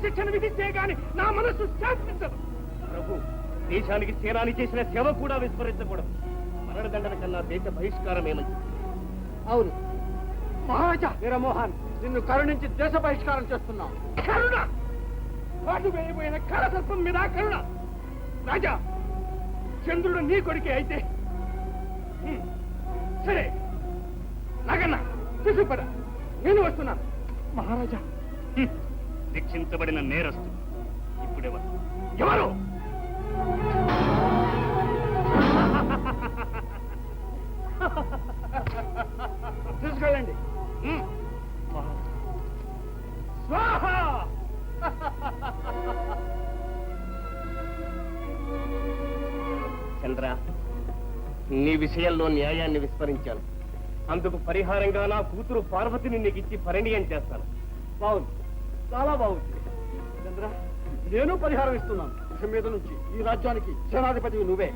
శిక్షణ విధిస్తే గాని నా మనస్సు శాంతించదు. ప్రభు, దేశానికి సేనాని చేసిన సేవ కూడా విస్మరించకూడదు. మరణదండన కన్నా దేశ బహిష్కారమే మంచిది. అవును మహారాజా వీరమోహన్, నిన్ను కరుణించి దేశ బహిష్కారం చేస్తున్నాం. కరుణ! పాటు వేయబోయిన కాలసర్పం మీద కరుణ! రాజా, చంద్రుడు నీ కొడుకే అయితే సరే, నాగన్న తీసుకుపడ, నేను వస్తున్నాను. మహారాజా, శిక్షించబడిన నేరస్తు ఇప్పుడెవరు? ఎవరు? తీసుకెళ్ళండి. స్వాహా! చంద్ర, నీ విషయంలో న్యాయాన్ని విస్మరించాను. అందుకు పరిహారంగా నా కూతురు పార్వతిని నీకిచ్చి పరిణయం చేస్తాను. బాగుంది, చాలా బాగుంది. చంద్ర, నేను పరిహారం ఇస్తున్నాను. ఇక మీద నుంచి ఈ రాజ్యానికి సేనాధిపతివి నువ్వే.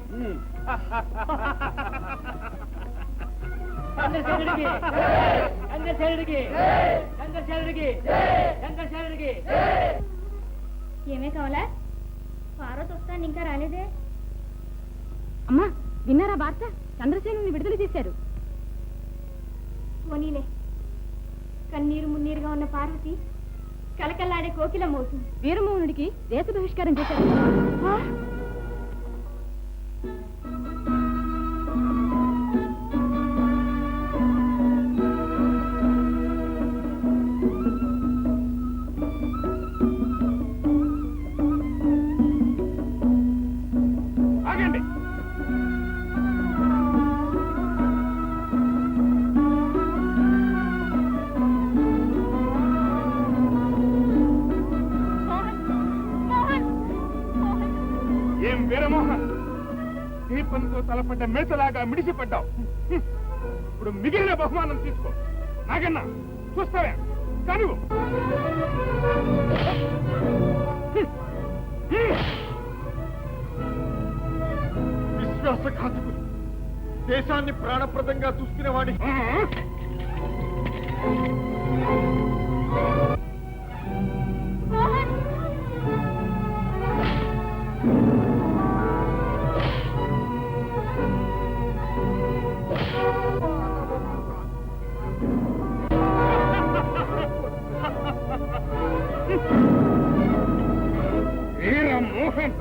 ఏమే కావాలా? పార్వతి వస్తాను ఇంకా రాలేదే. అమ్మా, విన్నారా వార్త? చంద్రసేనుని విడుదల చేశారు. పోనీలే, కన్నీరు మున్నీరుగా ఉన్న పార్వతి కలకల్లాడే కోకిలమవుతుంది. వీరమోహనుడికి దేశ బహిష్కారం చేశారు. ఆగండి! ఏం వీరమోహన్, దీపంతో తలపడ్డ మేతలాగా మిడిసిపడ్డావు. ఇప్పుడు మిగిలిన బహుమానం తీసుకో. నాగన్న, చూస్తావే కనువు. విశ్వాసఘాతకులు, దేశాన్ని ప్రాణప్రదంగా చూసుకునేవాడి వీరమోహన్,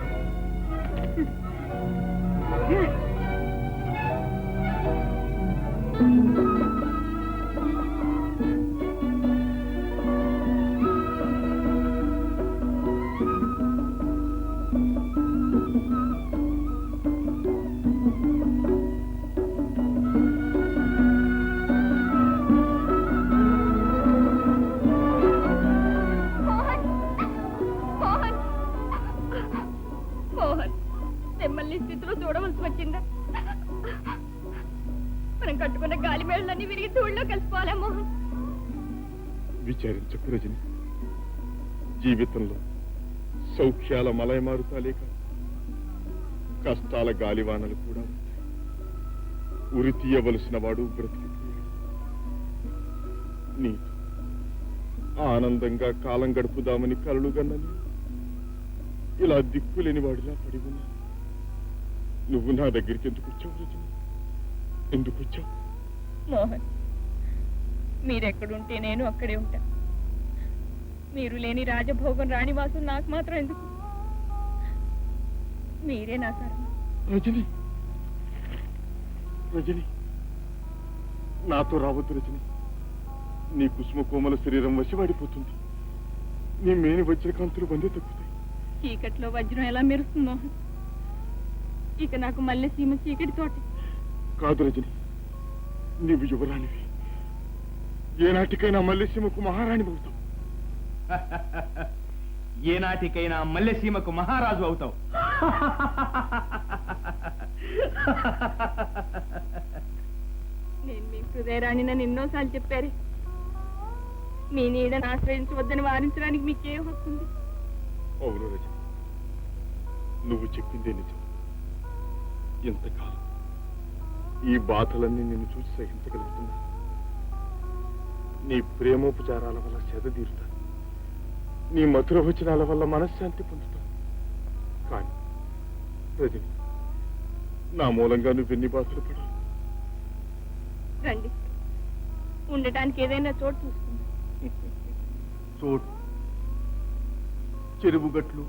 మిమ్మల్ని స్థితిలో చూడవలసి వచ్చిందా? మనం కట్టుకున్న గాలి మేళ్ళన్నీ విరిగి ధూళ్ళలో కలిసిపోవాలా మోహన్? విచారించకు రజని. జీవితంలో సౌఖ్యాల మలయమారుతాలేక కష్టాల గాలివానలు కూడా ఉరి తీయవలసిన వాడు బ్రతికిపోయాడు. నీతో ఆనందంగా కాలం గడుపుదామని కలలుగన్నని ఇలా దిక్కులేని వాడిలా పడి ఉన్నా. నువ్వు నా దగ్గరికి ఎందుకు వచ్చావు రజని? ఎందుకు వచ్చావు? మోహన్, మీరెక్కడుంటే నేను అక్కడే ఉంటా. మీరు లేని రాజభోగం రాణివాసం నాకు మాత్రం ఎందుకు? మీరే నా సర్వం. రజని, రజని, నాతో రావద్దు రజని. నీ కుసుమ కోమల శరీరం వశవాడిపోతుంది. నీ మేని వజ్రకాంతులు బందే తగ్గుతాయి. చీకట్లో వజ్రం ఎలా మెరుస్తుంది మోహన్? ఇక నాకు మల్లె సీమ చీకటి తోటి. కాదు రజని, నీవు యువరాణివి. ఏనాటికైనా మల్లెసీమకు మహారాణి అవుతావు. ఏనాటికైనా మల్లెసీమకు మహారాజు అవుతావు. నేను మీ హృదయరాణినని ఎన్నోసార్లు చెప్పారే. మీ నీడను ఆశ్రయించవద్దని వారించడానికి మీకేం వస్తుంది? అవును రజని, నువ్వు చెప్పిందే నిజం. ఎంతకాలం ఈ బాధలన్నీ నిన్ను చూసి సహించగలుగుతున్నా? నీ ప్రేమోపచారాల వల్ల సేద తీరుతాను. నీ మధుర వచనాల వల్ల మనశ్శాంతి పొందుతాను. కానీ రజని, నా మూలంగా నువ్వెన్ని బాధలు పడాలి? రండి, ఉండటానికి ఏదైనా చోటు చూసుకుందాం. చోటు, చెరువు గట్లు,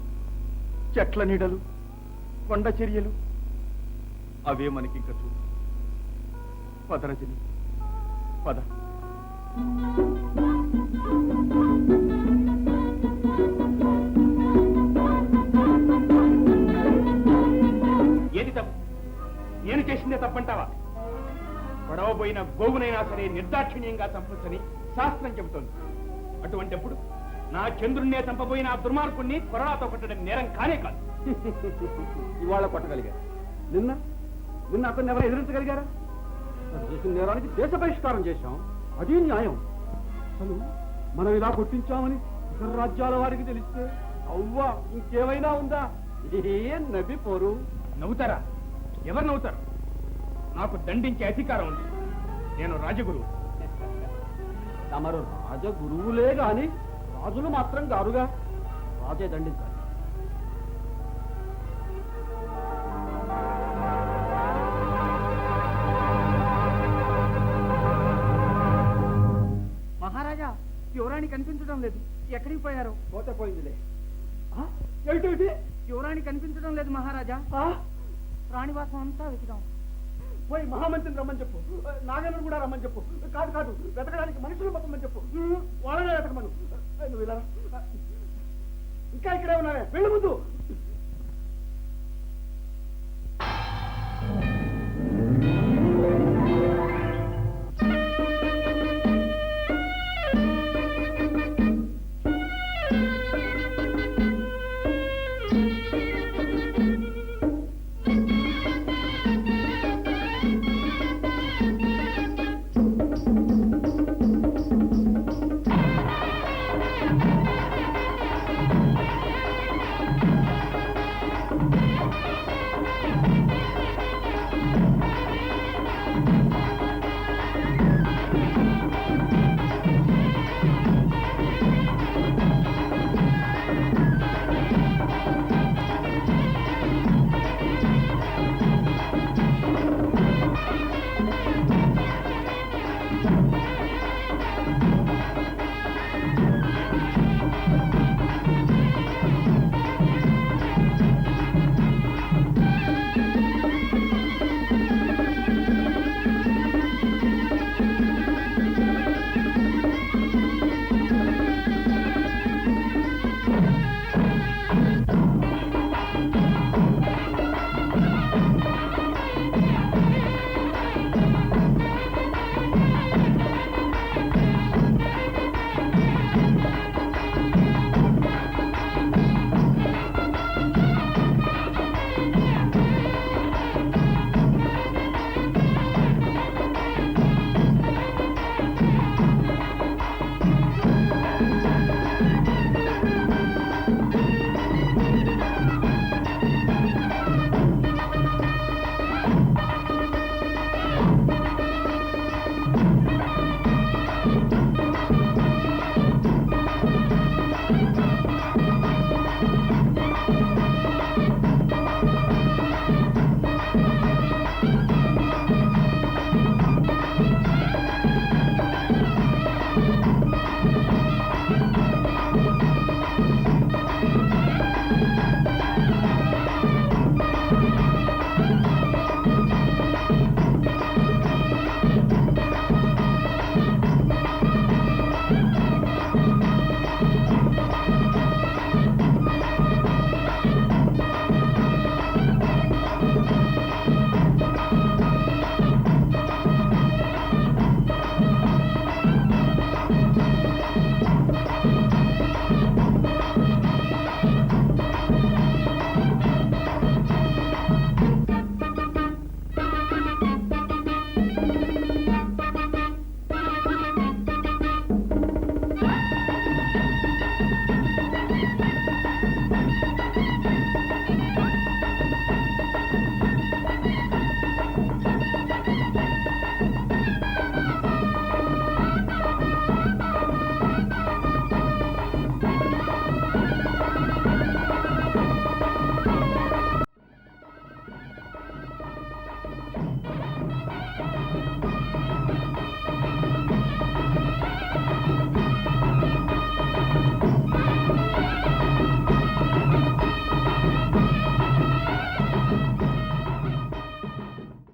చెట్ల నీడలు, కొండ చర్యలు, అవే మనకింక చూడు. పద రజని, పద. ఏది తప్పు? నేను చేసిందే తప్పంటావా? గొడవబోయిన గోవునైనా సరే నిర్దాక్షిణ్యంగా చంపొచ్చని శాస్త్రం చెబుతోంది. అటువంటిప్పుడు నా చంద్రుణ్ణే చంపబోయిన ఆ దుర్మార్గుణ్ణి కొరడాతో కొట్టడం నేరం కానే కాదు. ఇవాళ కొట్టగలిగారు. నిన్న నిన్న అతన్ని ఎవరు ఎదిరించగలిగారా? అతను చేసిన నేరానికి దేశ బహిష్కారం చేశాం, అది న్యాయం. అసలు మనం ఇలా కొట్టించామని ఇతర రాజ్యాల వారికి తెలిస్తే అవ్వా ఇంకేమైనా ఉందా? ఏ నవ్వి పోరు. నవ్వుతారా? ఎవరు నవ్వుతారు? నాకు దండించే అధికారం ఉంది. నేను రాజగురువు. తమరు రాజగురువులే గాని రాజులు మాత్రం గారుగా. రాజే దండించాలి. మహారాజా, యువరాణి కనిపించడం లేదు. ఎక్కడికి పోయారు? పోతే పోయిందిలే. ఏమిటి? యువరాణి కనిపించడం లేదు మహారాజా. రాణివాసం అంతా వెతికాం. పోయి మహామంత్రిని రమ్మని చెప్పు. నాగేంద్ర కూడా రమ్మని చెప్పు. కాదు కాదు, వెతకడానికి మనుషులు పంపమని చెప్పు. వాళ్ళనే వెతకమను. నువ్వు ఇలా ఇంకా ఇక్కడే ఉన్నావే, వెళ్ళు ముందు.